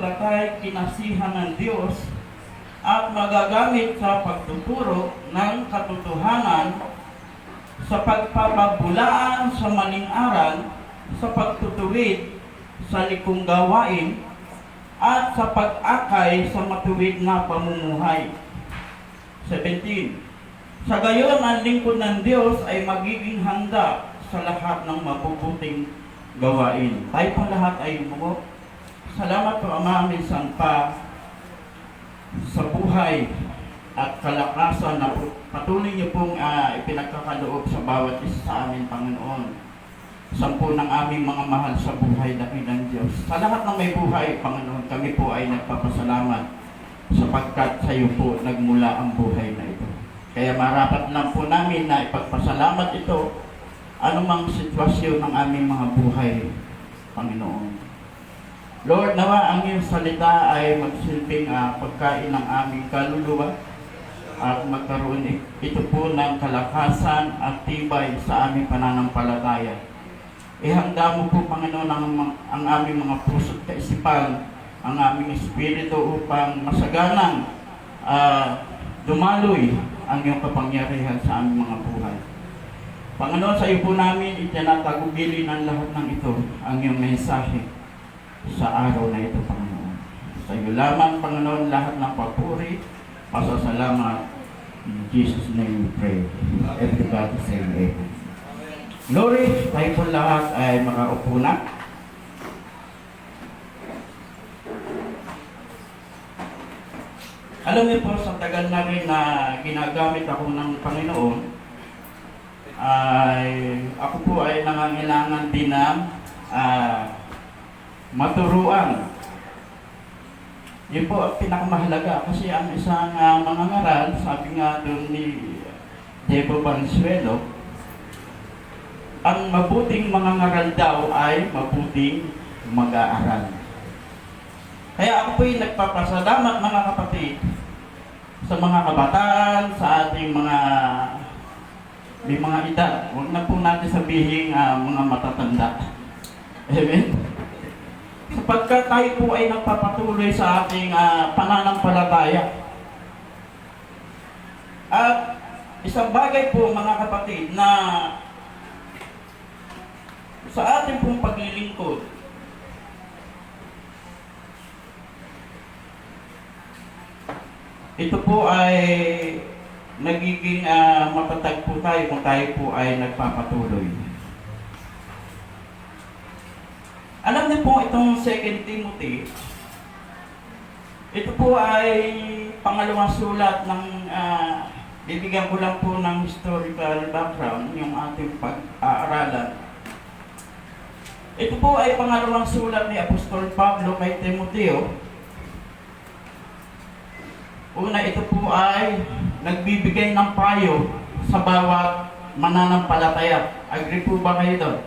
maglatay kinasihan ng Diyos at magagamit sa pagtuturo ng katotohanan sa pagpapabulaan sa maling aral, sa pagtutuwid sa likong gawain, at sa pag-akay sa matuwid na pamumuhay. 17. Sa gayon, ang lingkod ng Diyos ay magiging handa sa lahat ng mabubuting gawain. Tayo po lahat ay umupo. Salamat po, Ama, minsan pa sa buhay at kalakasan na patuloy niyo pong ipinagkakaloob sa bawat isa sa amin, Panginoon. Sampu ng aming mga mahal sa buhay, dakilang Diyos. Sa lahat ng may buhay, Panginoon, kami po ay nagpapasalamat sapagkat sa iyo po nagmula ang buhay na ito. Kaya marapat lang po namin na ipagpasalamat ito anumang sitwasyon ng aming mga buhay, Panginoon. Lord, nawa ang iyong salita ay magsilbing pagkain ng aming kaluluwa at magkaroon ito po ng kalakasan at tibay sa aming pananampalataya. Ihanda mo po, Panginoon, ang aming mga puso at kaisipan, ang aming espiritu upang masaganang dumaloy ang iyong kapangyarihan sa aming mga buhay. Panginoon, sa iyo po namin itinatagubili ng lahat ng ito, ang iyong mensahe sa araw na ito, Panginoon. Sa iyo lamang, Panginoon, lahat ng papuri, pasasalamat. In Jesus' name we pray. Everybody say amen. Glory, tayo po lahat ay makaupo na. Alam niyo po, sa tagal na rin na ginagamit ako ng Panginoon, ay ako po ay nangangailangan din ng maturuan. Yun po ang pinakamahalaga kasi ang isang mangangaral, sabi nga doon ni Diego Valenzuela, ang mabuting mangangaral daw ay mabuting mag-aaral. Kaya ako po yung nagpapasalamat, mga kapatid, sa mga kabataan, sa ating may mga edad. Huwag na po natin sabihin mga matatanda. Amen? Sapagkat tayo po ay nagpapatuloy sa ating pananampalataya. At isang bagay po, mga kapatid, na sa ating pong paglilingkod, ito po ay nagiging matatag po tayo kung tayo po ay nagpapatuloy. Alam niyo po itong 2 Timothy, ito po ay pangalawang sulat ng, bibigyan ko lang po ng historical background, yung ating pag-aaralan. Ito po ay pangalawang sulat ni Apostol Pablo kay Timoteo. Una, ito po ay nagbibigay ng payo sa bawat mananampalataya. Agree po ba kayo doon?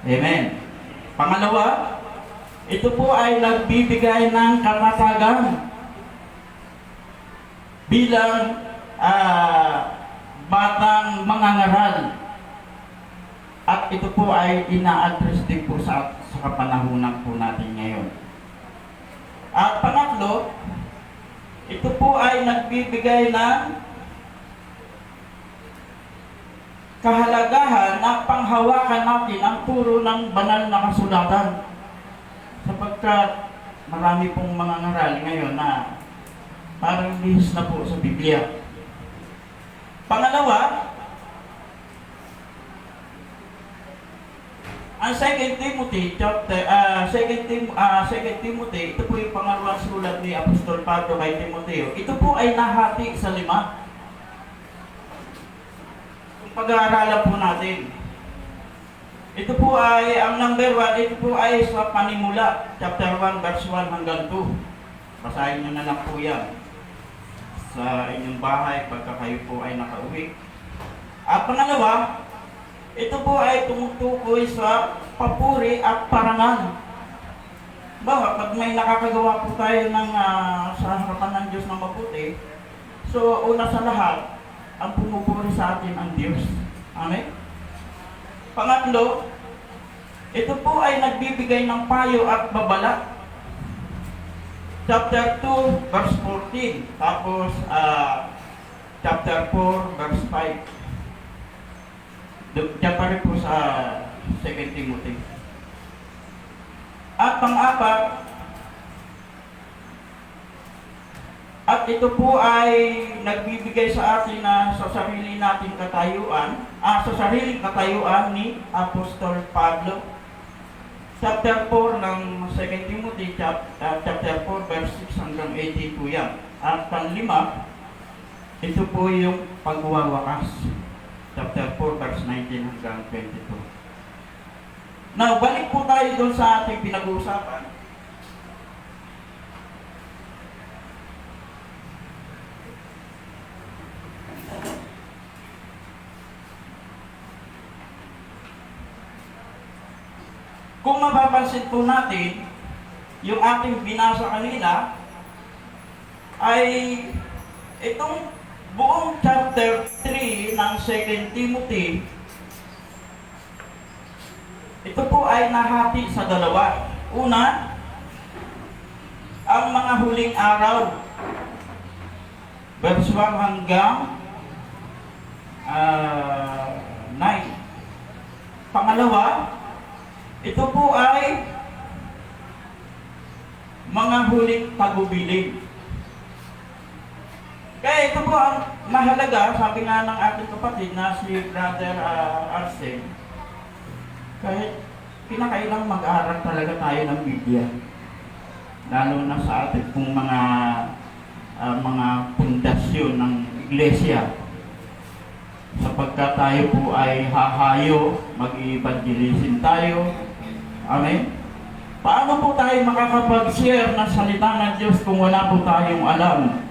Amen. Pangalawa, ito po ay nagbibigay ng katatagan bilang batang mangangaral. At ito po ay ina-address din po sa kapanahunan po natin ngayon. At pangatlo, ito po ay nagbibigay ng kahalagahan na panghawakan natin ang turo ng banal na kasulatan. Sapagkat marami pong mga ngaral ngayon na parang lihis na po sa Biblia. Pangalawa, ang 2 Timothy, ito po yung pangalawang sulat ni Apostol Pablo kay Timoteo. Ito po ay nahati sa 5. Pag-aaralan po natin. Ito po ay, ang number 1, ito po ay sa panimula, chapter 1, verse 1 hanggang 2. Basahin nyo na lang po yan sa inyong bahay pagka kayo po ay nakauwi. At pangalawa, ito po ay tumutukoy sa papuri at parangal. Pag may nakakagawa po tayo ng sa harapan ng Diyos na mabuti, so una sa lahat, ang pumupuri sa atin ang Diyos. Amen? Pangatlo, ito po ay nagbibigay ng payo at babala chapter 2, verse 14. Tapos, chapter 4, verse 5. Diyan pa rin po sa 2 Timothy. At pang-apat, at ito po ay nagbibigay sa atin na sa sarili nating katayuan, sa sariling katayuan ni Apostol Pablo. Chapter 4 ng 2 Timothy, chapter 4, verse 6 hanggang 18 po yan. At pang-lima, ito po yung pagwawakas. Chapter 4, verse 19 hanggang 22. Now, balik po tayo doon sa ating pinag-uusapan. Kung mapapansin po natin, yung ating binasa kanina ay itong buong chapter 3 ng 2 Timothy, ito po ay nahati sa dalawa. Una, ang mga huling araw, verse 1 hanggang 9. Pangalawa, ito po ay mga huling tagubilin. Kaya ito po ang mahalaga, sabi nga ng ating kapatid na si Brother Arsen, kahit pinakailang mag-aaral talaga tayo ng Biblia. Lalo na sa ating pong mga pundasyon ng iglesia. Sapagkat tayo po ay hahayo, mag-i-evangelism tayo. Amen? Paano po tayo makakapag-share ng salita ng Diyos kung wala po tayong alam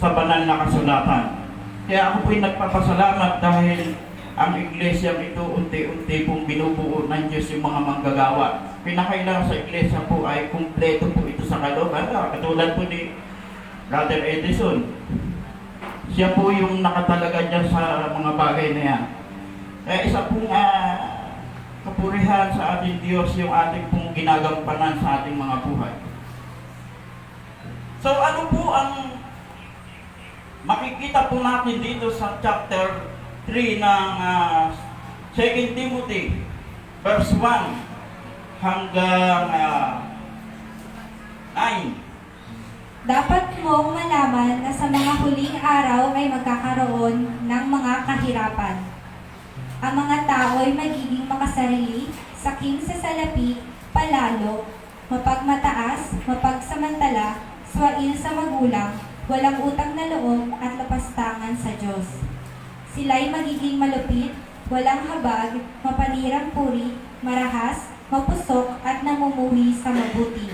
sa banal na kasulatan? Kaya ako po'y nagpapasalamat dahil ang iglesia ito unti-unti pong binubuo ng Diyos yung mga manggagawa. Pinakailangan sa iglesia po ay kumpleto po ito sa kalooban. Katulad po ni Brother Edison. Siya po yung nakatalaga dyan sa mga bagay na yan. Kaya isa pong kapurihan sa ating Diyos yung ating pong ginagampanan sa ating mga buhay. So ano po ang makikita po natin dito sa chapter 3 ng 2 Timothy, verse 1 hanggang 9. Dapat mong malaman na sa mga huling araw ay magkakaroon ng mga kahirapan. Ang mga tao ay magiging makasarili, saking sa salapi, palalo, mapagmataas, mapagsamantala, swail sa magulang, walang utang na loob at lapastangan sa Diyos. Sila'y magiging malupit, walang habag, mapanirang puri, marahas, mapusok at namumuhi sa mabuti.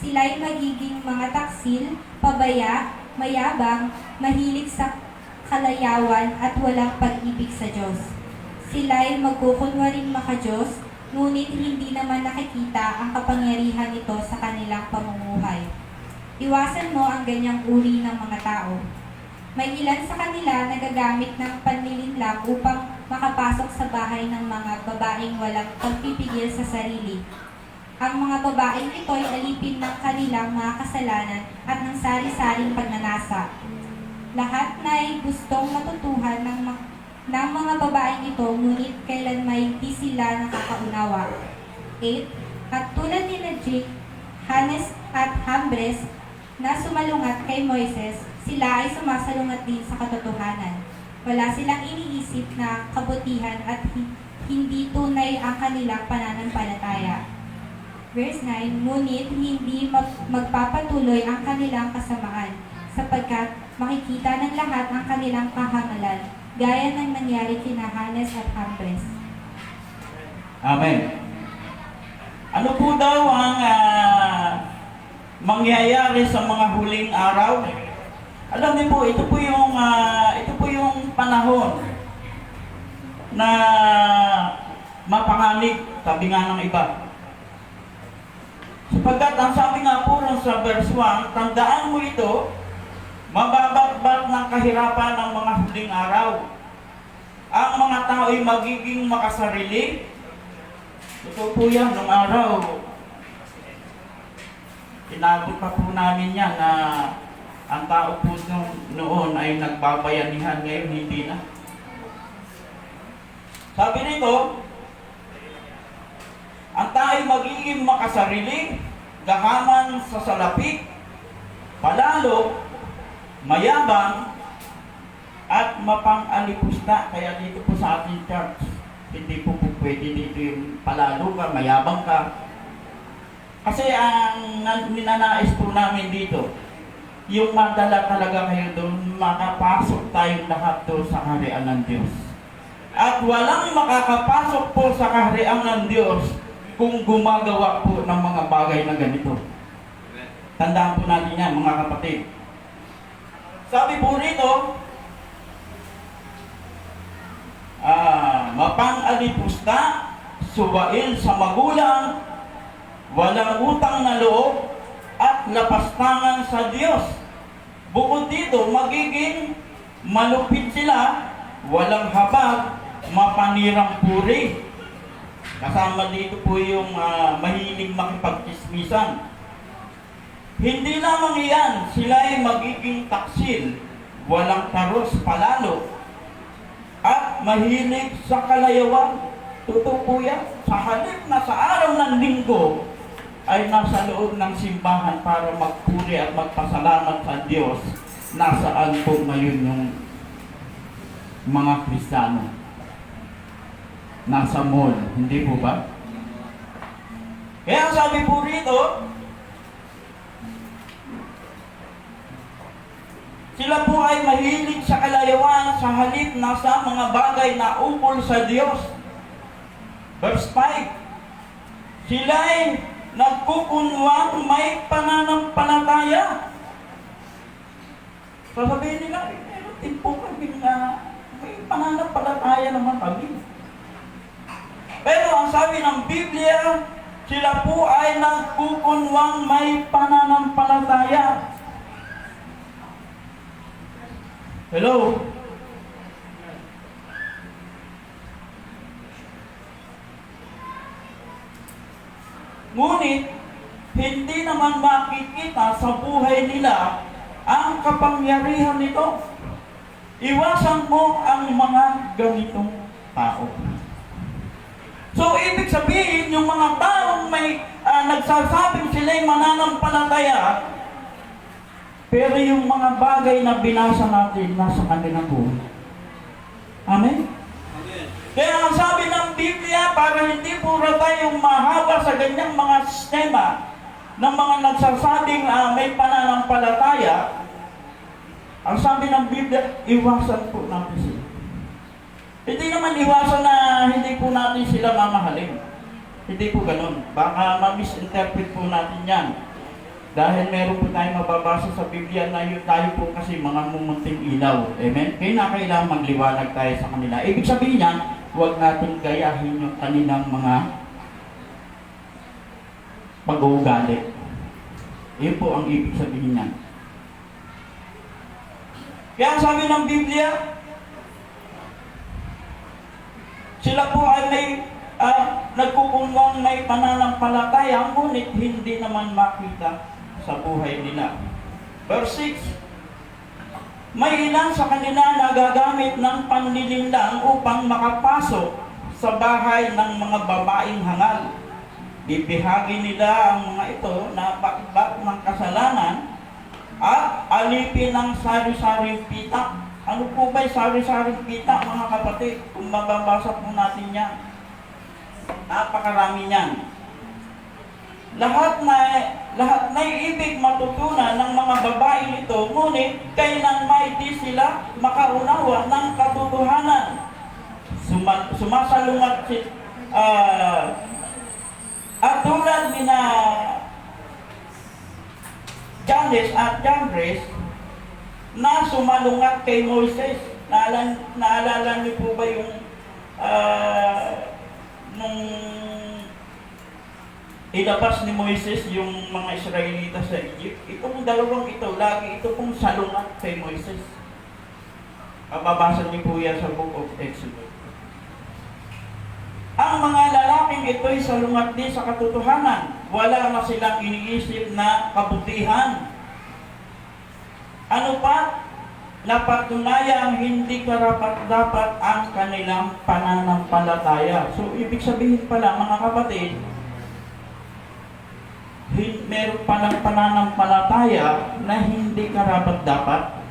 Sila'y magiging mga taksil, pabaya, mayabang, mahilig sa kalayawan at walang pag-ibig sa Diyos. Sila'y magkukunwaring maka-Diyos, ngunit hindi naman nakikita ang kapangyarihan nito sa kanilang pamumuhay. Iwasan mo ang ganyang uri ng mga tao. May ilan sa kanila na gagamit ng panlilinlang upang makapasok sa bahay ng mga babaeng walang pagpipigil sa sarili. Ang mga babaeng ito ay alipin ng kanilang mga kasalanan at ng sari-saring pagnanasa. Lahat na ay gustong matutuhan ng mga babaeng ito, ngunit kailanmay di sila nakakaunawa. 8. At tulad nila Jake, Hannes at Hambres na sumalungat kay Moises, sila ay sumasalungat din sa katotohanan. Wala silang iniisip na kabutihan at hindi tunay ang kanilang pananampalataya. Verse 9, ngunit hindi magpapatuloy ang kanilang kasamaan, sapagkat makikita ng lahat ang kanilang kahangalan, gaya ng nangyari kina Hannes at Hambres. Amen. Ano po daw ang mangyayari sa mga huling araw? Alam niyo po, ito po yung panahon na mapanganib, sabi nga ng iba. Sapagkat ang sabi nga po sa verse 1, tandaan mo ito, mababatbat ng kahirapan ng mga huling araw. Ang mga tao ay magiging makasarili. Ito po yan, nung araw. Inabot pa po namin yan na ang tao po noon ay nagbabayanihan, ngayon hindi na. Sabi nito, ang tayo magiging makasarili, gahaman sa salapi, palalo, mayabang, at mapang-alipusta. Kaya dito po sa ating church, hindi po pwede dito yung palalo ka, mayabang ka. Kasi ang ninanais po namin dito, yung madala talaga kayo doon, makapasok tayong lahat doon sa kaharian ng Diyos. At walang makakapasok po sa kaharian ng Diyos kung gumagawa po ng mga bagay na ganito. Tandaan po natin yan, mga kapatid. Sabi po rito, mapang-alipusta, suwain sa magulang, walang utang na loob, at lapastangan sa Diyos. Bukod dito, magiging malupit sila, walang habag, mapanirang puri. Kasama dito po yung mahilig makipagchismisan. Hindi lamang iyan, sila ay magiging taksil, walang taros palalo, at mahilig sa kalayawan. Totoo po yan. Sa halip na sa araw ng linggo, ay nasa loob ng simbahan para magpuri at magpasalamat sa Diyos. Nasaan po ngayon yung mga Kristiyano? Nasa mall, hindi po ba? Kaya sabi po rito, sila po ay mahilig sa kalayawan sa halip na sa mga bagay na ukol sa Diyos. Verse 5, sila ay nagkukunwang may pananampalataya. Sasabihin nila, meron din po kami may pananampalataya naman kami. Pero ang sabi ng Biblia, sila po ay nagkukunwang may pananampalataya. Hello? Ngunit, hindi naman makikita sa buhay nila ang kapangyarihan nito. Iwasan mo ang mga ganitong tao. So, ibig sabihin, yung mga taong may nagsasabing sila'y mananampalataya, pero yung mga bagay na binasa natin, nasa kanilang buhay. Amen? Kaya ang sabi ng Biblia, para hindi puro tayong mahawa sa ganyang mga sistema ng mga nagsasabing may pananampalataya, ang sabi ng Biblia, iwasan po natin sila. Hindi naman iwasan na hindi po natin sila mamahalin. Hindi po ganun. Baka ma-misinterpret po natin yan. Dahil meron po tayong mababasa sa Biblia na yun tayo po kasi mga mumunting ilaw. Amen? Kaya na kailangan magliwanag tayo sa kanila. Ibig sabihin niyan, huwag natin gayahin yung kanilang mga pag-uugali. Iyon po ang ibig sabihin niyan. Kaya sabi ng Biblia, sila po ay may nagkukunwang may pananampalataya, ngunit hindi naman makita sa buhay nila. Verse 6, may ilan sa kanila na gagamit ng panlilinlang upang makapasok sa bahay ng mga babaeng hangal. Bibihagi nila ang mga ito na bakbat ng kasalanan at alipin ng sari-saring pitak. Ano po ba'y sari-saring pitak, mga kapatid? Kung mababasa po natin yan, napakarami niyan. Lahat na ibig matutunan ng mga babae ito, ngunit kailanman di sila makaunawa ng katotohanan. Sumasalungat at tulad ni na Jannes at Jambres na sumalungat kay Moises. Naalala niyo po ba yung nung ilabas ni Moises yung mga Israelita sa Egypt? Itong dalawang ito, lagi ito pong salungat kay Moises. Mababasa niyo po yan sa Book of Exodus. Ang mga lalaking ito'y salungat din sa katotohanan. Wala na silang iniisip na kabutihan. Ano pa? Napatunayang hindi karapat-dapat ang kanilang pananampalataya. So, ibig sabihin pala, mga kapatid, meron palang pananampalataya na hindi karapat-dapat.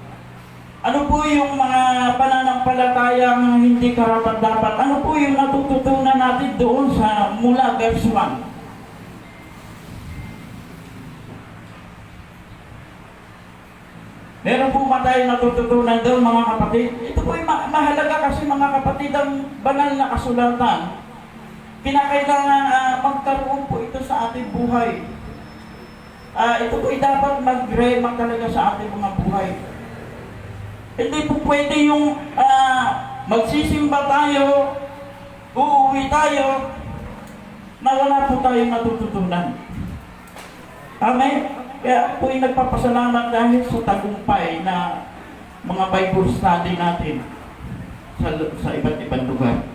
Ano po yung mga pananampalatayang hindi karapat-dapat? Ano po yung natututunan natin doon sa mula verse 1? Meron po ba tayong natututunan doon, mga kapatid? Ito po yung mahalaga kasi, mga kapatid, ang banal na kasulatan. Kinakailangan magkaroon po ito sa ating buhay. Ito po ay dapat mag-rema talaga sa ating mga buhay. Hindi po pwede yung magsisimba tayo, uuwi tayo, na wala po tayong natututunan. Amen? Kaya po yung nagpapasalamat dahil sa tagumpay na mga Bible study natin sa iba't ibang lugar.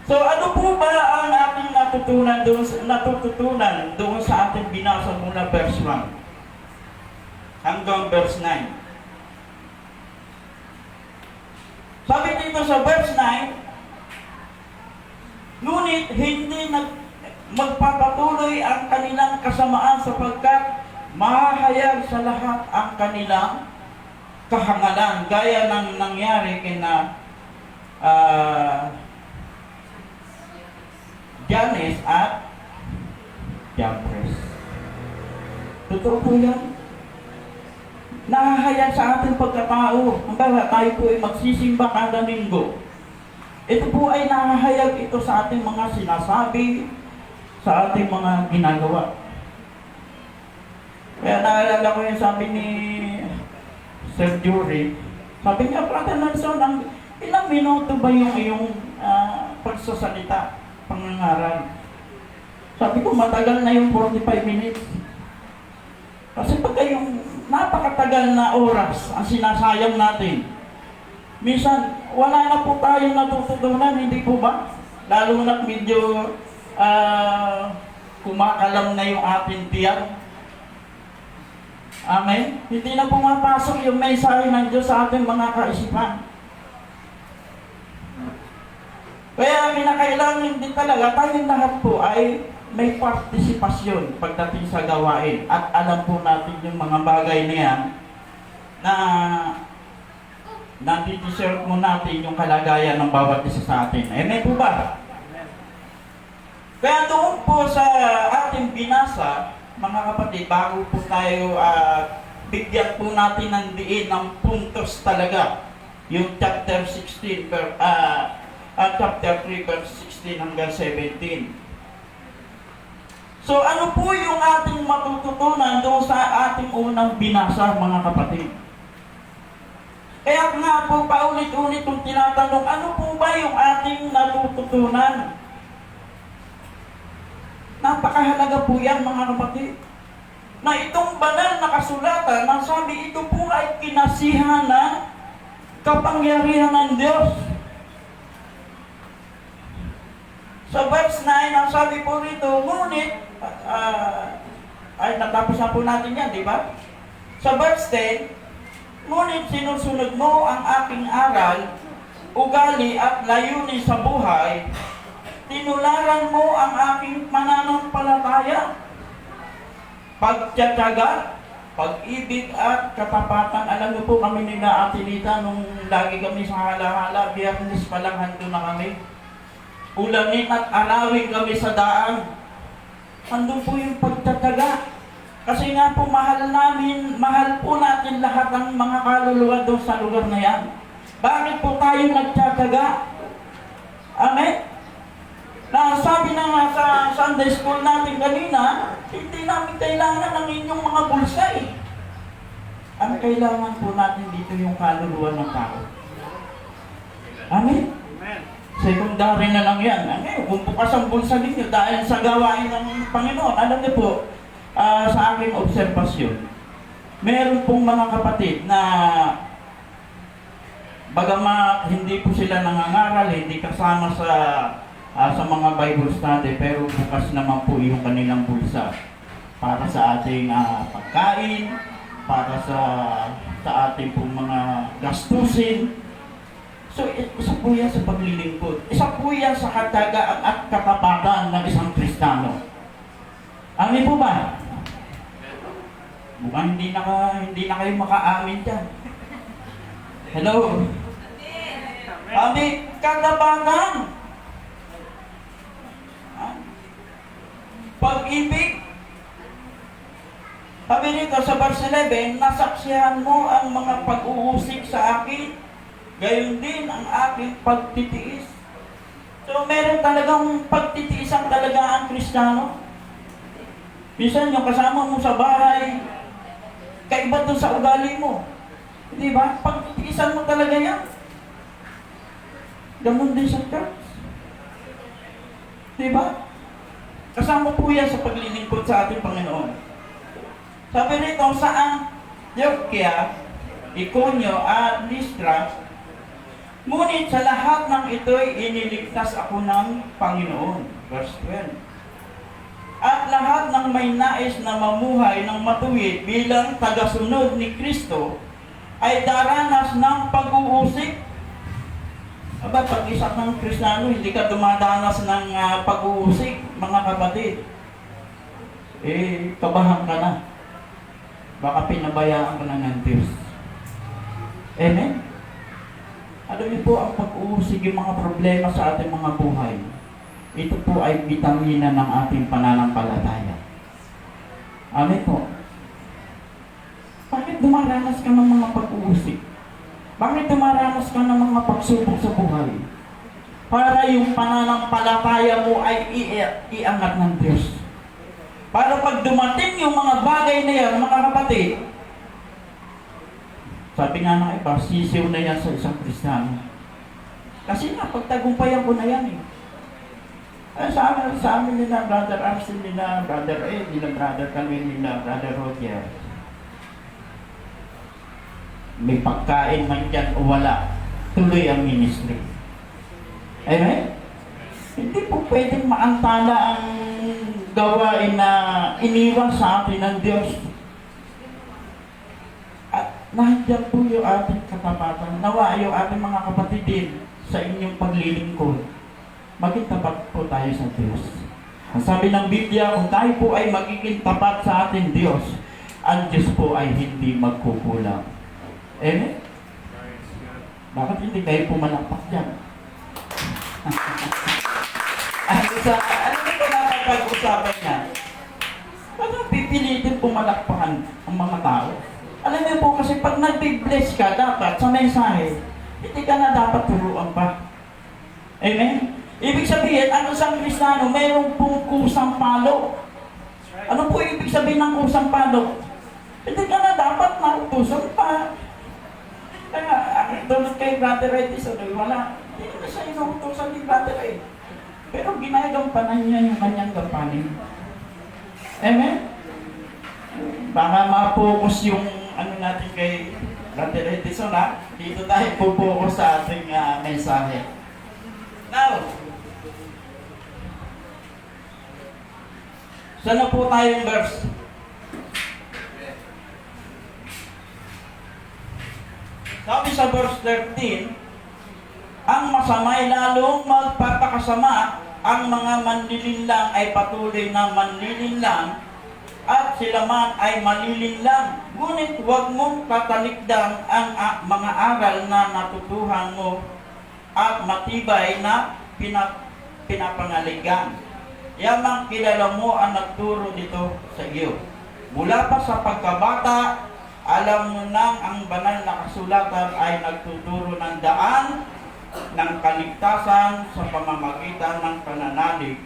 So ano po ba ang ating natututunan doon sa ating binasa mula verse 1? Hanggang verse 9. Sabi dito sa verse 9, ngunit hindi magpapatuloy ang kanilang kasamaan sapagkat mahahayag sa lahat ang kanilang kahangalan, gaya ng nangyari kina Jannes at Jambres. Totoo po yan. Nahahayag sa ating pagkatao. Hanggang tayo po ay magsisimba kada linggo. Ito po ay nahahayag ito sa ating mga sinasabi, sa ating mga ginagawa. Kaya naalala ko yung sabi ni Sir Jury. Sabi niya, Brother Nelson, ilang minuto ba yung iyong pagsasalita, pangangaral? Sabi ko, matagal na yung 45 minutes. Kasi pagka yung napakatagal na oras ang sinasayang natin, minsan wala na po tayong natututunan, hindi po ba? Lalo na medyo kumakalam na yung ating tiyan. Amen? Hindi na pumapasok yung mensahe ng Diyos sa ating mga kaisipan. Kaya kinakailangan din talaga tayong lahat po ay may partisipasyon pagdating sa gawain at alam po natin yung mga bagay na yan na nati-deserve mo natin yung kalagayan ng bawat isa sa atin. Amen po ba? Kaya doon po sa ating binasa, mga kapatid, bago po tayo bigyan po natin ng diin ng puntos talaga yung chapter 16 chapter 3 verse 16 hanggang 17. So ano po yung ating matututunan doon sa ating unang binasa, mga kapatid? Kaya nga po paulit-ulit kung tinatanong, ano po ba yung ating natututunan? Napakahalaga po yan, mga kapatid. Na itong banal na kasulatan, nasabi ito po ay kinasihan ng kapangyarihan ng Diyos. Sa verse 9, ang sabi po rito, ngunit, ay natapos na po natin yan, di ba? Sa verse 10, ngunit sinusunod mo ang aking aral, ugali at layunin sa buhay, tinularan mo ang aking pananampalataya, pagtiyatyaga, pag-ibig at katapatan. Alam niyo po kami nila Ate Lita, nung lagi kami sa halahala, Biyernes pa lang hando na kami. Ulamin at arawin kami sa daan. Andun po yung pagtataga. Kasi nga po mahal po natin lahat ng mga kaluluwa doon sa lugar na yan. Bakit po tayo nagtataga? Amen? Na sabi na nga sa Sunday school natin kanina, hindi namin kailangan ng inyong mga bulsa eh. Ang kailangan po natin dito yung kaluluwa ng tao. Amen? Secondary na lang yan. Kung bukas ang bulsa ninyo dahil sa gawain ng Panginoon, alam niyo po, sa aking obserbasyon, meron pong mga kapatid na Bagamat hindi po sila nangangaral, hindi kasama sa mga Bible study, pero bukas naman po yung kanilang bulsa para sa ating pagkain, para sa ating pong mga gastusin. So, isa po yan sa paglilingkod. Isa po yan sa katagaan at katapatan ng isang Kristiyano. Amin po ba? Mukhang hindi na kayo maka-amin dyan. Hello? Amin, katapatan. Pag-ibig. Sabi nito sa verse 11, nasaksihan mo ang mga pag-uusig sa akin, gayon din ang aking pagtitiis. So, meron talagang pagtitiisan talaga ang Kristiyano. Minsan yung kasama mo sa bahay, kaiba doon sa ugali mo. Di ba? Pagtitiisan mo talaga yan. Ganun din sa church. Di ba? Kasama po yan sa paglilingkod sa ating Panginoon. Sabi rito, sa Antioquia, Iconio at Lystra, ngunit sa lahat ng ito'y iniligtas ako ng Panginoon. Verse 12. At lahat ng may nais na mamuhay ng matuwid bilang tagasunod ni Kristo ay daranas ng pag-uusig. Aba, pag isa ng Kristiyano, hindi ka dumadanas ng pag-uusig, mga kapatid. Kabahan ka na. Baka pinabayaan ka na ng Diyos. Amen? Alam niyo po, ang pag-uusig yung mga problema sa ating mga buhay. Ito po ay bitamina ng ating pananampalataya. Amen po. Bakit dumaranas ka ng mga pag-uusig? Bakit dumaranas ka ng mga pagsubok sa buhay? Para yung pananampalataya mo ay iangat ng Diyos. Para pag dumating yung mga bagay na yan, mga kapatid, sabi nga ng iba, sisiw na yan sa isang Kristiyano. Kasi nga, pagtagumpayan ko na yan eh. Sa amin nila, Brother Arsen, nila, Brother Ed, nila, Brother Calvin, nila, Brother Roger. May pagkain man dyan o wala, tuloy ang ministry. Amen? Hindi po pwedeng maantala ang gawain na iniwan sa atin ng Diyos. At nandiyan po yung ating katapatan. Nawa yung ating mga kapatid din sa inyong paglilingkod. Maging tapat po tayo sa Diyos. Ang sabi ng Biblia, kung tayo po ay magiging tapat sa ating Diyos, ang Diyos po ay hindi magkukulang. Amen? Bakit hindi kayo pumalakpak dyan? Ano ito na pag-usapan niya? Bakit pipilitin pumalakpakan ang mga tao? Alam niyo po kasi pag nag-bless ka, dapat sa mensahe, hindi ka na dapat turuan pa. Amen? Ibig sabihin, ang isang Kristiyano, mayroong pong kusang palo. Ano po ibig sabihin ng kusang palo? Hindi ka na dapat mautusan pa. Kaya, tulad kay Brother Ed, wala. Hindi na siya inuutusan ni Brother Ed. Pero ginagampanan niya yung kanyang gampanin. Amen? Baka ma-focus yung natin kay Brother Edison, dito tayo po-focus sa ating mensahe. Now, saan na po tayong verse? Sabi sa verse 13, ang masamay lalong magpapakasama, ang mga manlilinlang ay patuloy na manlilinlang, at sila man ay malilinlang. Ngunit huwag mong katalikdan ang mga aral na natutuhan mo at matibay na pinapangaligan. Yamang kilala mo ang nagturo dito sa iyo. Mula pa sa pagkabata, alam mo nang ang banal na kasulatan ay nagtuturo ng daan ng kaligtasan sa pamamagitan ng pananalig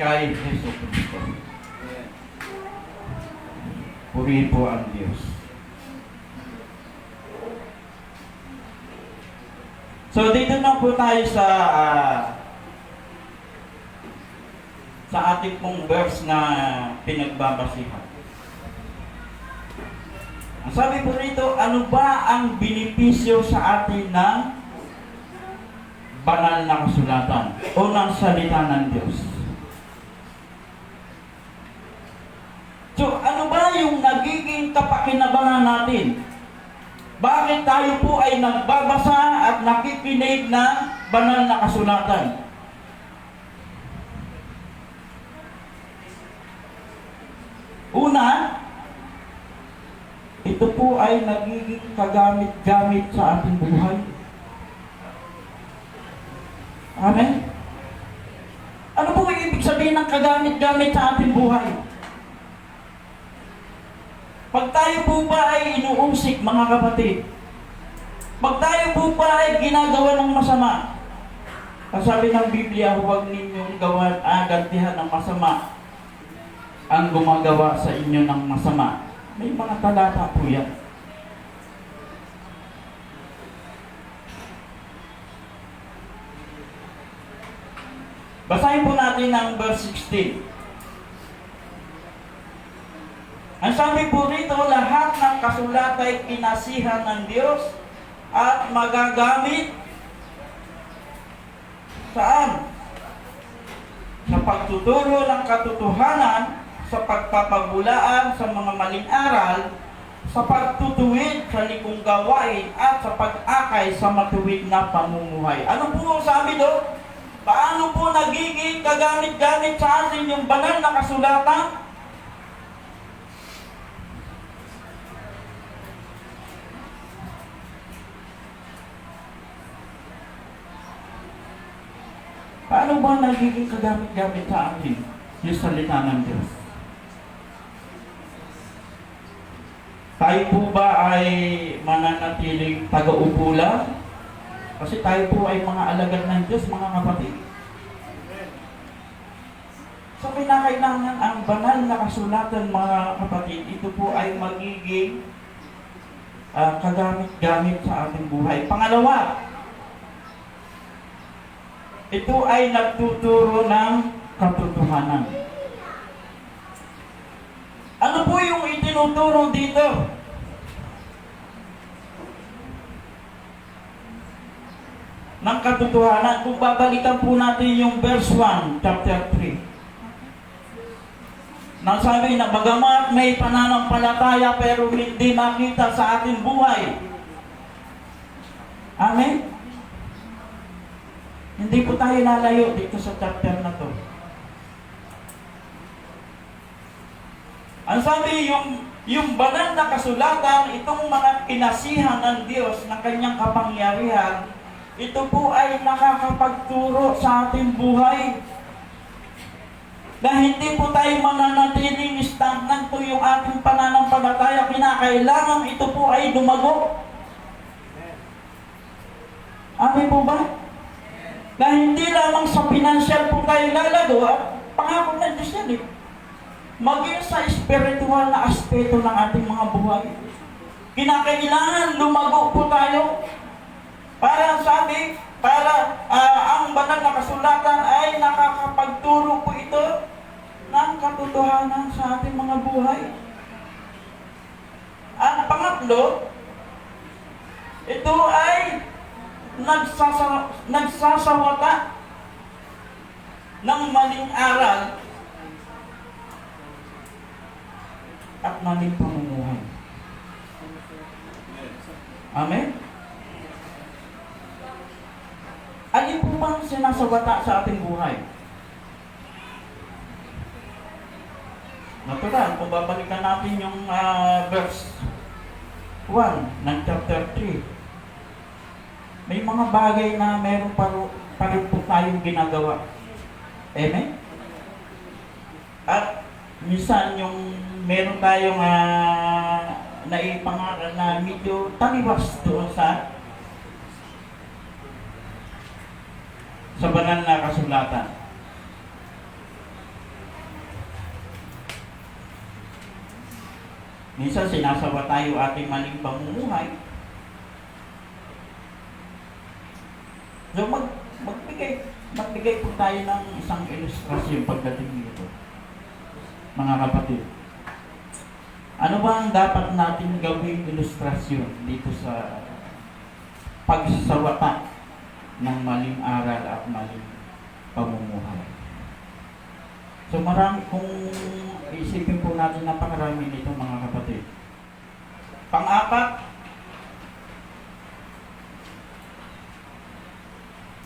kay Jesucristo. Purihin po ang Diyos. So dito na po tayo sa ating pong verse na pinagbabasihan. Ang sabi po rito, ano ba ang benepisyo sa atin ng banal na kasulatan o ng salita ng Diyos? So, ano ba yung nagiging kapakinabangan natin? Bakit tayo po ay nagbabasa at nakikinig ng banal na kasulatan? Una, ito po ay nagiging kagamit-gamit sa ating buhay. Amen? Ano po ang ibig sabihin ng kagamit-gamit sa ating buhay? Pag tayo po ba ay inuusik, mga kapatid, pag tayo po ba ay ginagawa ng masama, sabi ng Biblia, huwag ninyong gantihan ng masama ang gumagawa sa inyo ng masama. May mga talata po yan. Basahin po natin ang verse 16. Ang sabi po rito, lahat ng kasulat ay pinasihan ng Diyos at magagamit saan? Sa pagtuturo ng katotohanan, sa pagpapabulaan sa mga maling aral, sa pagtutuwid sa likong gawain, at sa pag-akay sa matuwid na pamumuhay. Ano po ang sabi doon? Paano po nagiging kagamit-gamit sa atin yung banal na kasulatan? Paano ba nagiging kagamit-gamit sa atin yung salita ng Diyos? Tayo po ba ay mananatiling taga-upo lang? Kasi tayo po ay mga alagad ng Diyos, mga kapatid. So, kinakailangan ang banal na kasulatan, mga kapatid, ito po ay magiging kagamit-gamit sa ating buhay. Pangalawa, ito ay nagtuturo ng katotohanan. Ano po yung itinuturo dito? Ng katotohanan. Kung babalikan po natin yung verse 1, chapter 3. Nang sabi na, bagamat may pananampalataya pero hindi makita sa ating buhay. Amen? Hindi po tayo lalayo dito sa chapter na to. Ang sabi, yung banal na kasulatan, itong mga pinasihan ng Diyos na kanyang kapangyarihan, ito po ay nakakapagturo sa ating buhay. Na hindi po tayo mananatiling stagnant po yung ating pananampalataya. Kinakailangan ito po ay lumago. Amen po ba? Na hindi lamang sa financial po tayo lalago, pangako ng Diyos yan eh. Maging sa spiritual na aspeto ng ating mga buhay. Kinakailangan lumago po tayo. Para sabi, ang banal na kasulatan ay nakakapagturo po ito ng katotohanan sa ating mga buhay. Ang pangatlo, ito ay nagsasawata ng maling aral at maling pamumuhay. Amen? Alin po bang sinasawata sa ating buhay? Natural, kung babalikan natin yung verse 1 ng chapter 3, may mga bagay na meron pa rin po tayong ginagawa. Amen? At minsan yung meron tayong naipangaral na medyo taliwas doon sa banal na kasulatan. Minsan sinasawa tayo ating maling pamumuhay. So magbigay po tayo ng isang ilustrasyon pagdating dito, mga kapatid. Ano ba ang dapat natin gawing ilustrasyon dito sa pagsasawata ng maling aral at maling pamumuhay? So marami, kung isipin po natin, napakarami nito mga kapatid. Pang-apat,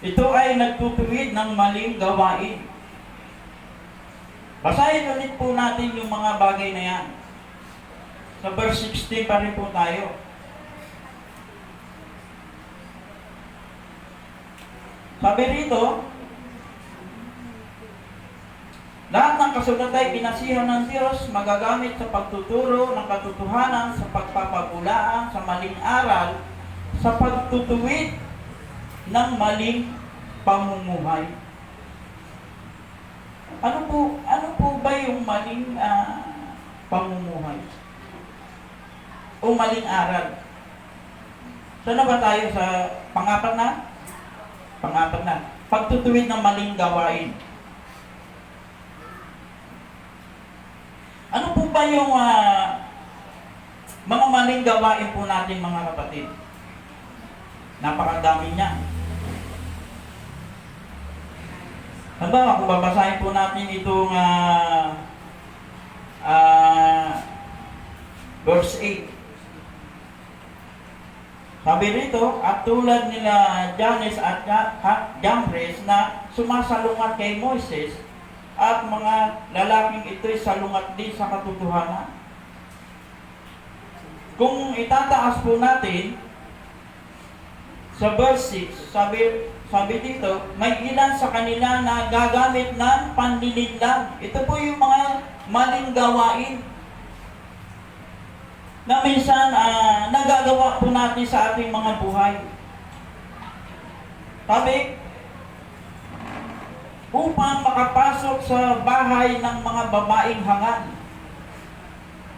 ito ay nagtutuwid ng maling gawain. Basahin ulit po natin yung mga bagay na yan. Sa verse 16 pa rin po tayo. Sabi rito, lahat ng kasulatan ay pinasihan ng Diyos, magagamit sa pagtuturo ng katotohanan, sa pagpapabulaan, sa maling aral, sa pagtutuwid ng maling pamumuhay. Ano po ba yung maling pamumuhay? O maling aral? Saan na ba tayo? Sa pang-apat na? Pang-apat na. Pagtutuwid ng maling gawain. Ano po ba yung mga maling gawain po natin mga kapatid? Napakadami niya. Halimbawa, kung babasahin po natin itong verse 8. Sabi rito, at tulad nila Janes at Jambres na sumasalungat kay Moises, at mga lalaking ito'y salungat din sa katotohanan. Kung itataas po natin sa verse 6, sabi dito, may ilan sa kanila na gagamit ng panlilinlang. Ito po yung mga maling gawain na minsan nagagawa po natin sa ating mga buhay. Sabi, upang makapasok sa bahay ng mga babaeng hangal.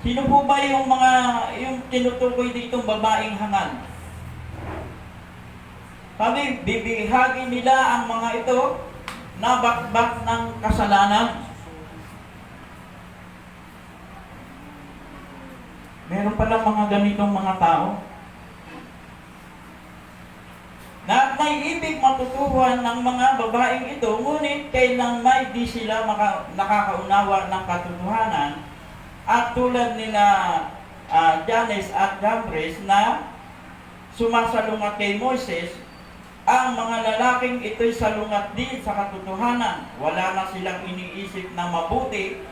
Sino po ba yung tinutukoy ditong babaeng hangal? Sabi, bibihagi nila ang mga ito na bakbak ng kasalanan. Meron pala mga ganitong mga tao na naiibig matutuhan ng mga babaeng ito, ngunit kailang may di sila nakakaunawa ng katotohanan, at tulad nila Janes at Jambres na sumasalungat kay Moises, ang mga lalaking ito'y salungat din sa katotohanan. Wala na silang iniisip na mabuti,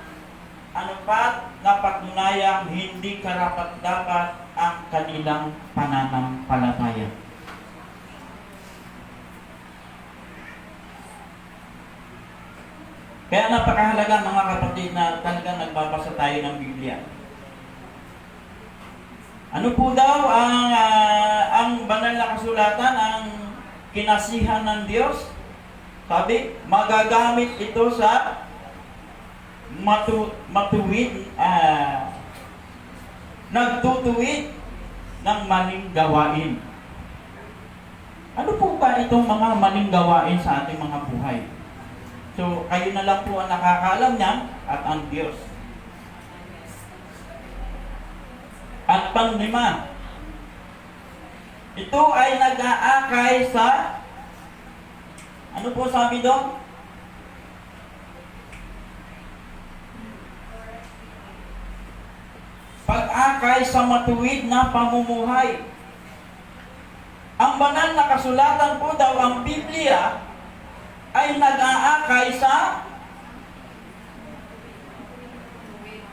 ano pa, napatunayang hindi karapat-dapat ang kanilang pananampalataya. Kaya napakahalaga mga kapatid na talagang nagbabasa tayo ng Biblia. Ano po daw ang banal na kasulatan, ang kinasihan ng Diyos? Sabi, magagamit ito sa nagtutuwid ng maling gawain. Ano po ba itong mga maling gawain sa ating mga buhay? So, kayo na lang po ang nakakaalam niyan at ang Diyos. At panglima, ito ay nag-aakay sa, ano po sabi doon? Pag-akay sa matuwid na pamumuhay. Ang banal na kasulatan po daw, ang Biblia, ay nag-aakay sa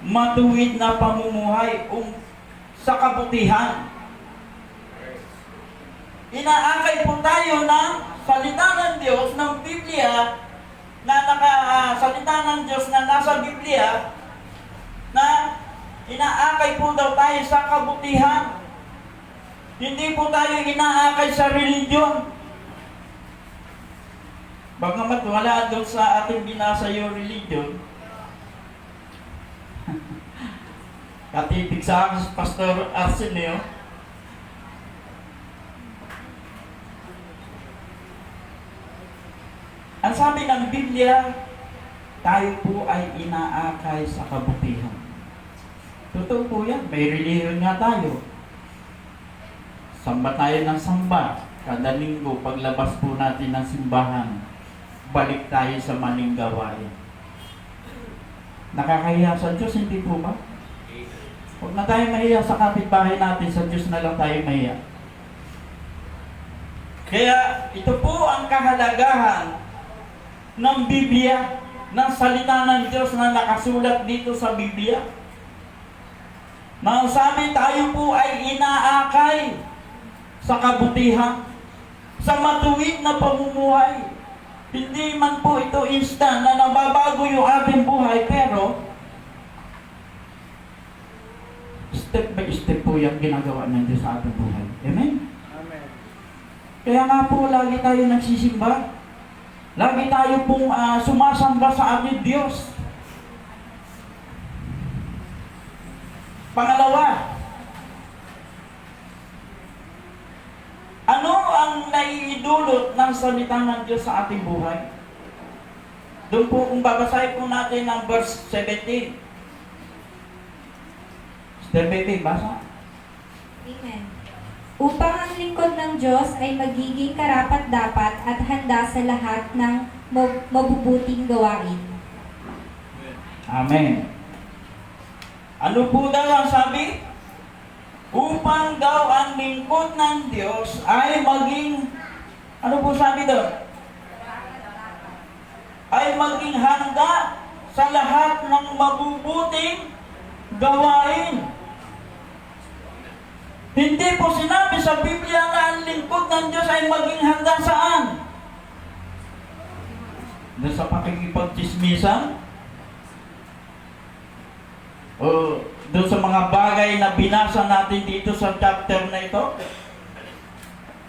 matuwid na pamumuhay, sa kabutihan. Inaakay po tayo ng salita ng Diyos, ng Biblia, na salita ng Diyos na nasa Biblia, na inaakay po daw tayo sa kabutihan. Hindi po tayo inaakay sa religion. Bagamat wala doon sa ating binasa yung religion, katipig sa akin Pastor Arsenio, ang sabi ng Biblia, tayo po ay inaakay sa kabutihan. Totoo po yan. May relihiyon nga tayo. Samba tayo ng samba. Kada linggo, paglabas po natin ng simbahan, balik tayo sa maling gawain. Nakakahiya sa Diyos, hindi po ba? Huwag na tayo mahiya sa kapitbahay natin, sa Diyos na lang tayo mahiya. Kaya ito po ang kahalagahan ng Biblia, ng salita ng Diyos na nakasulat dito sa Biblia. Na sabi tayo po ay inaakay sa kabutihan, sa matuwid na pamumuhay. Hindi man po ito instant na nababago yung ating buhay, pero step by step po yung ginagawa ng Diyos sa ating buhay. Amen? Amen. Kaya nga po, lagi tayo nagsisimba. Lagi tayo pong sumasamba sa ating Diyos. Pangalawa, ano ang naiidulot ng salita ng Diyos sa ating buhay? Doon po, kung babasahin po natin ang verse 17. Step 17, basa. Amen. Upang ang lingkod ng Diyos ay magiging karapat-dapat at handa sa lahat ng mabubuting gawain. Amen. Ano po daw ang sabi? Upang daw ang lingkod ng Diyos ay maging, ano po sabi doon? Ay maging handa sa lahat ng mabubuting gawain. Hindi po sinabi sa Biblia na ang lingkod ng Diyos ay maging handa saan? Doon sa pakikipagchismisan? O doon sa mga bagay na binasa natin dito sa chapter na ito?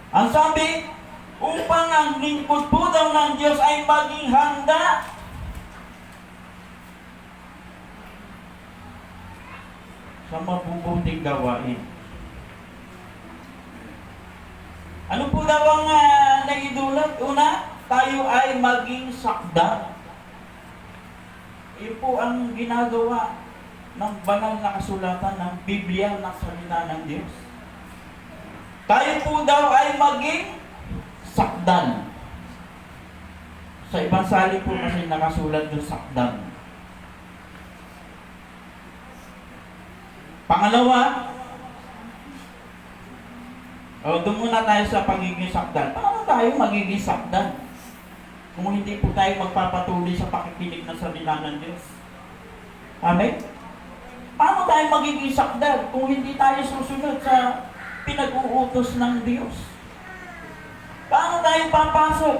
Ang sabi, upang ang lingkod po daw ng Diyos ay maging handa sa mabubuting gawain. Ano po daw ang naidulot? Una, tayo ay maging sakda. Iyon po ang ginagawa ng banal na kasulatan ng Biblia na salita ng Diyos. Tayo po daw ay maging sakdan. Sa ibang sali po kasi nakasulat yung sakdan. Pangalawa, doon muna tayo sa pagiging sakdan. Paano tayo magiging sakdan? Kung hindi po tayo magpapatuloy sa pakikinig ng salita ng Diyos. Amen? Paano tayo magiging sakdan kung hindi tayo susunod sa pinag-uutos ng Diyos? Paano tayo papasok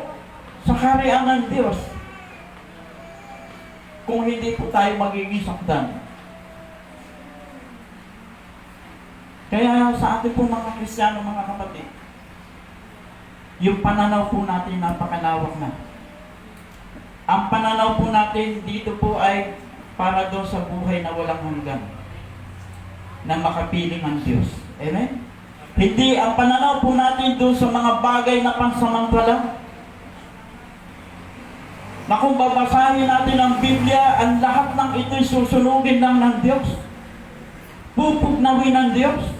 sa kaharian ng Diyos kung hindi po tayo magiging sakdan? Kaya sa ating po mga Kristiyano, mga kapatid, yung pananaw po natin napakalawak na. Ang pananaw po natin dito po ay para doon sa buhay na walang hanggan, na makapiling ang Diyos. Amen? Hindi ang pananaw po natin doon sa mga bagay na pansamantala, na kung babasahin natin ang Biblia, ang lahat ng ito'y susunugin lang ng Diyos. Pupugnawin ng Diyos.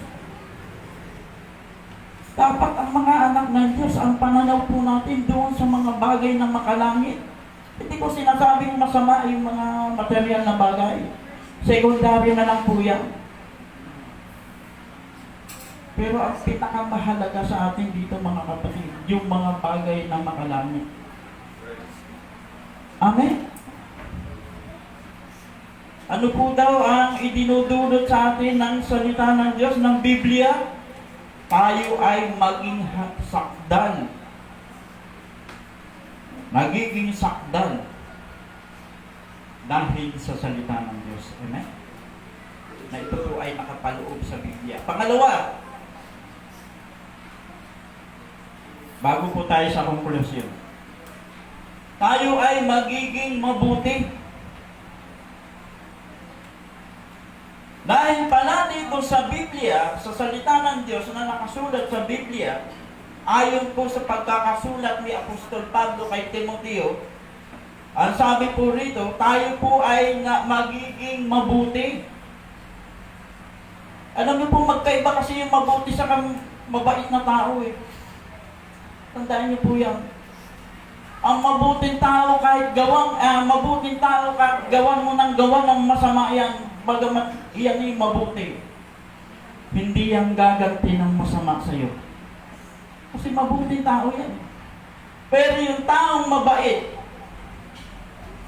Dapat ang mga anak ng Diyos, ang pananaw po natin doon sa mga bagay na makalangit. Hindi ko sinasabing masama yung mga material na bagay. Secondary na lang po yan. Pero ang pinakamahalaga sa atin dito, mga kapatid, yung mga bagay na makalangit. Amen? Ano po daw ang idinudulot sa atin ng salita ng Diyos, ng Biblia? Tayo ay maging sakdan. Magiging sakdan dahil sa salita ng Diyos. Amen? Na ito po ay nakapaloob sa Biblia. Pangalawa, bago po tayo sa konklusyon, tayo ay magiging mabuti. Dahil pala dito sa Biblia, sa salita ng Diyos na nakasulat sa Biblia, ayon po sa pagkakasulat ni Apostol Pablo kay Timoteo, ang sabi po rito, tayo po ay magiging mabuti. Alam niyo po, magkaiba kasi yung mabuti sa mabait na tao eh. Tandaan niyo po yan. Ang mabuting tao kahit gawan mo ng gawan ng masama yan, bagamat yan ay mabuti. Hindi yan gaganti ng masama sa iyo. Kasi mabuting tao yan. Pero yung taong mabait,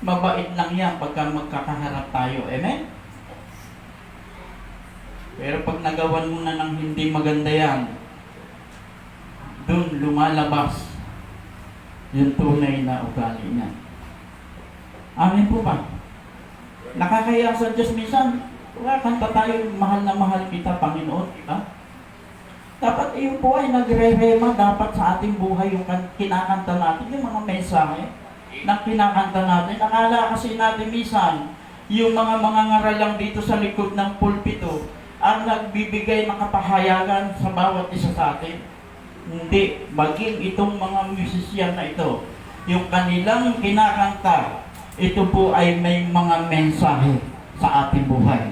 mabait lang yan pagka magkakaharap tayo. Amen? Pero pag nagawan mo na ng hindi maganda yan, dun lumalabas yung tunay na ugali niya. Amin po ba? Nakakaya sa Diyos minsan, kanta tayo, mahal na mahal kita, Panginoon, diba? Dapat iyon po ay nagre-rema dapat sa ating buhay yung kinakanta natin, yung mga mensahe na kinakanta natin. Akala kasi natin minsan, yung mga ngaral lang dito sa likod ng pulpito ang nagbibigay ng kapahayagan sa bawat isa sa atin. Hindi, maging itong mga musician na ito, yung kanilang kinakanta, ito po ay may mga mensahe sa ating buhay.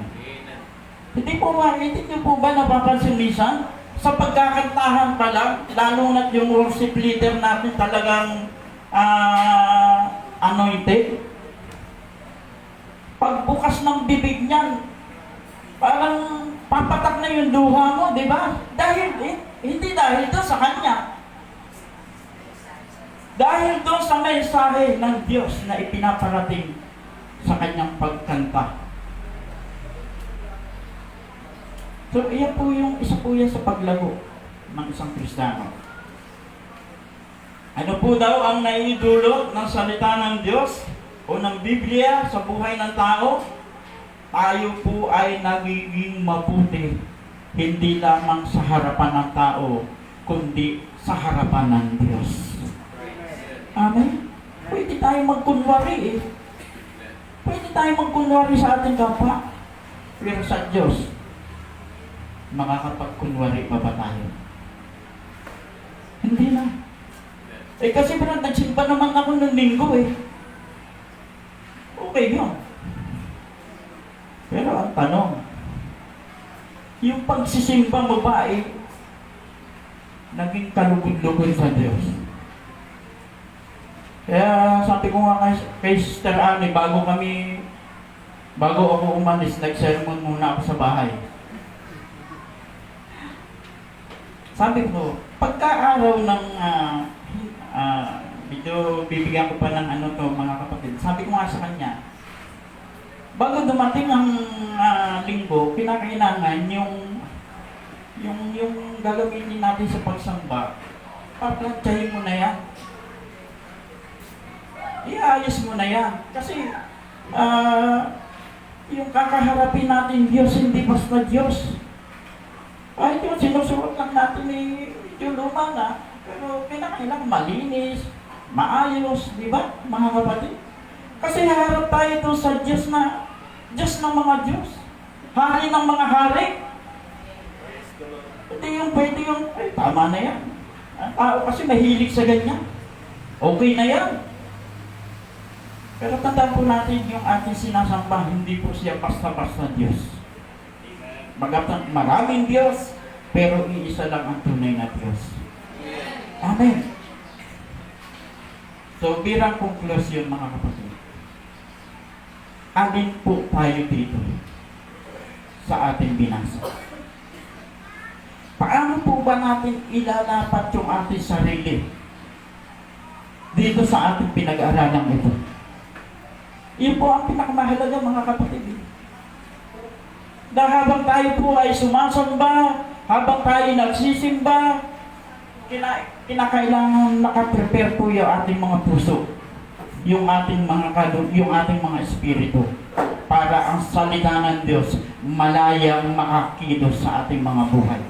Hindi niyo po ba napapansin minsan? Sa pagkakantahan pa lang, lalo na't yung worship leader natin talagang anointed. Pagbukas ng bibig niyan, parang papatak na yung luha mo, di ba? Hindi dahil doon sa kanya. Dahil doon sa mensahe ng Diyos na ipinaparating sa kanyang pagkanta. So, iyan po yung isa po yan sa paglago ng isang Kristiyano. Ano po daw ang naidulot ng salita ng Diyos o ng Biblia sa buhay ng tao? Tayo po ay nagiging mabuti, hindi lamang sa harapan ng tao, kundi sa harapan ng Diyos. Amen? Pwede tayo magkunwari eh. Pwede tayo magkunwari sa ating kapwa. Pero sa Diyos, makakapagkunwari pa ba tayo? Hindi na. Kasi parang nagsimba naman ako ng linggo eh. Okay yun. Pero ang tanong, yung pagsisimba mo ba eh, naging kalugod-lugod sa Diyos? Kaya sabi ko nga kay Sister Annie, bago ako umalis, nag-sermon muna ako sa bahay. Sabi ko, pagka-araw ng medyo bibigyan ko pa ng mga kapatid. Sabi ko nga sa kanya, bago dumating ang linggo, kinakailangan yung gagamitin natin sa pagsamba, paplantsahin mo na yan. Iayos mo na yan. Kasi yung kakaharapin natin Diyos, hindi basta Diyos. Kahit yung sinusuot lang natin yung luma na, pero kailangan malinis, maayos, di ba, mga kapatid? Kasi harap tayo doon sa Diyos na Diyos ng mga Diyos, hari ng mga hari. Hindi yung pwede yung, tama na yan. Ang tao kasi mahilig sa ganyan. Okay na yan. Pero tandaan po natin yung ating sinasamba, hindi po siya basta-basta Diyos. Maraming Diyos, pero iisa lang ang tunay na Diyos. Amen. So, bilang conclusion mga kapatid, alin po tayo dito sa ating binasa? Paano po ba natin ilalapat yung ating sarili dito sa ating pinag-aaralan ito? Iyon po ang pinakamahalaga mga kapatid. Na habang tayo po ay sumasamba, habang tayo nagsisimba, kinakailangan nakaprepare po yung ating mga puso, yung ating mga espiritu, para ang salita ng Diyos malayang makakilos sa ating mga buhay.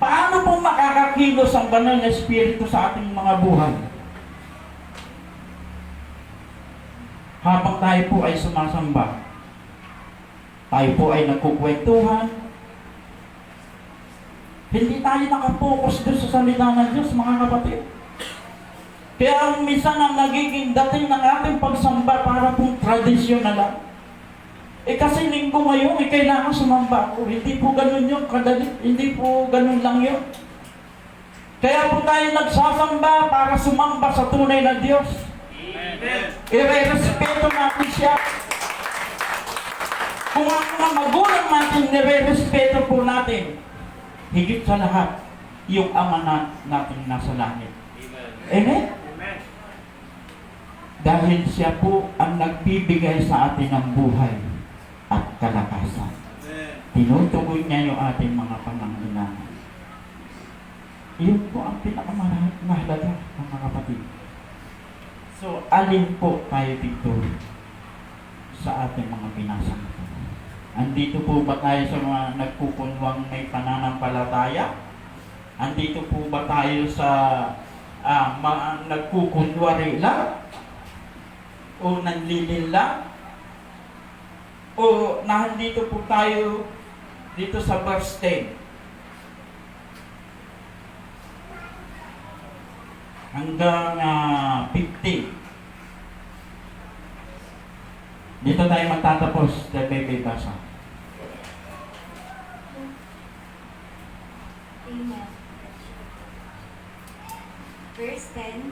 Paano po makakakilos ang banal na espiritu sa ating mga buhay? Habang tayo po ay sumasamba, tayo po ay nagkukwentuhan, hindi tayo nakapokus doon sa salita ng Diyos, mga kapatid. Kaya minsan ang nagiging dating ng ating pagsamba para pong tradisyon na lang. Eh kasi linggo ngayon, kailangan sumamba ako. Hindi po ganun yung kadali. Hindi po ganun lang yun. Kaya po tayo nagsasamba para sumamba sa tunay na Diyos. Amen. I-respeto natin siya. Kung ang mga magulang natin, nire-respeto po natin. Higit sa lahat, yung Ama natin nasa langit. Amen? Amen. Dahil siya po ang nagbibigay sa atin ng buhay at kalakasan. Tinutugon niya yung ating mga pangangailangan. Iyon po ang pinakamahalaga, mga kapatid. So, alin po tayo dito sa ating mga binasa? Andito po ba tayo sa mga nagkukunwang may pananampalataya? Andito po ba tayo sa nagkukunwari lang? O nanlilin lang? O nandito po tayo dito sa verse 10? Hanggang 50. Dito tayo magtatapos dahil may basa. Amen. Verse 10,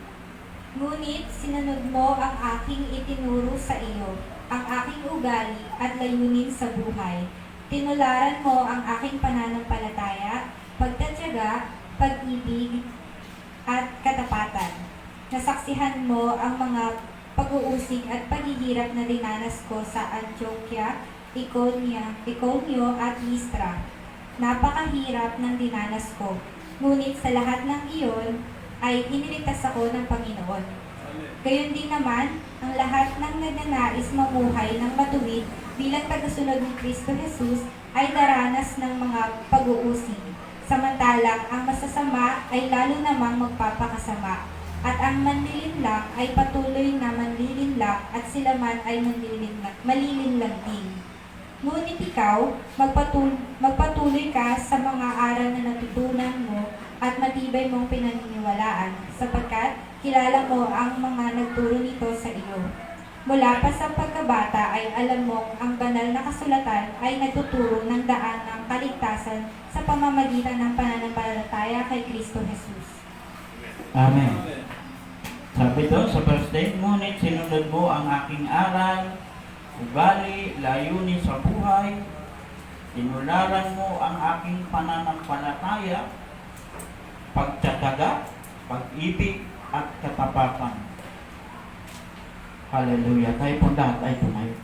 Ngunit sinunod mo ang aking itinuro sa iyo, ang aking ugali at layunin sa buhay. Tinularan mo ang aking pananampalataya, pagtatyaga, pag-ibig, at katapatan. Nasaksihan mo ang mga pag-uusig at paghihirap na dinanas ko sa Antioquia, Iconio at Listra. Napakahirap ng dinanas ko, ngunit sa lahat ng iyon ay iniligtas ako ng Panginoon. Gayon din naman, ang lahat ng nagnanais mamuhay ng matuwid bilang tagasunod ni Kristo Jesus ay daranas ng mga pag-uusig. Samantalang ang masasama ay lalo namang magpapakasama, at ang manlilinlang ay patuloy na manlilinlang, at sila man ay malilinlang din. Ngunit ikaw, magpatuloy ka sa mga aral na natutunan mo at matibay mong pinaniniwalaan, sapagkat kilala mo ang mga nagturo nito sa iyo. Mula pa sa pagkabata ay alam mong ang banal na kasulatan ay nagtuturo ng daan ng kaligtasan sa pamamagitan ng pananampalataya kay Kristo Jesus. Amen. Sabi doon sa verse 10, Ngunit sinunod mo ang aking aral, ugali, layunin sa buhay, tinularan mo ang aking pananampalataya, pagtsatsaga, pag-ibig, at katapatan. Hallelujah. Tayo po lahat ay tumayo.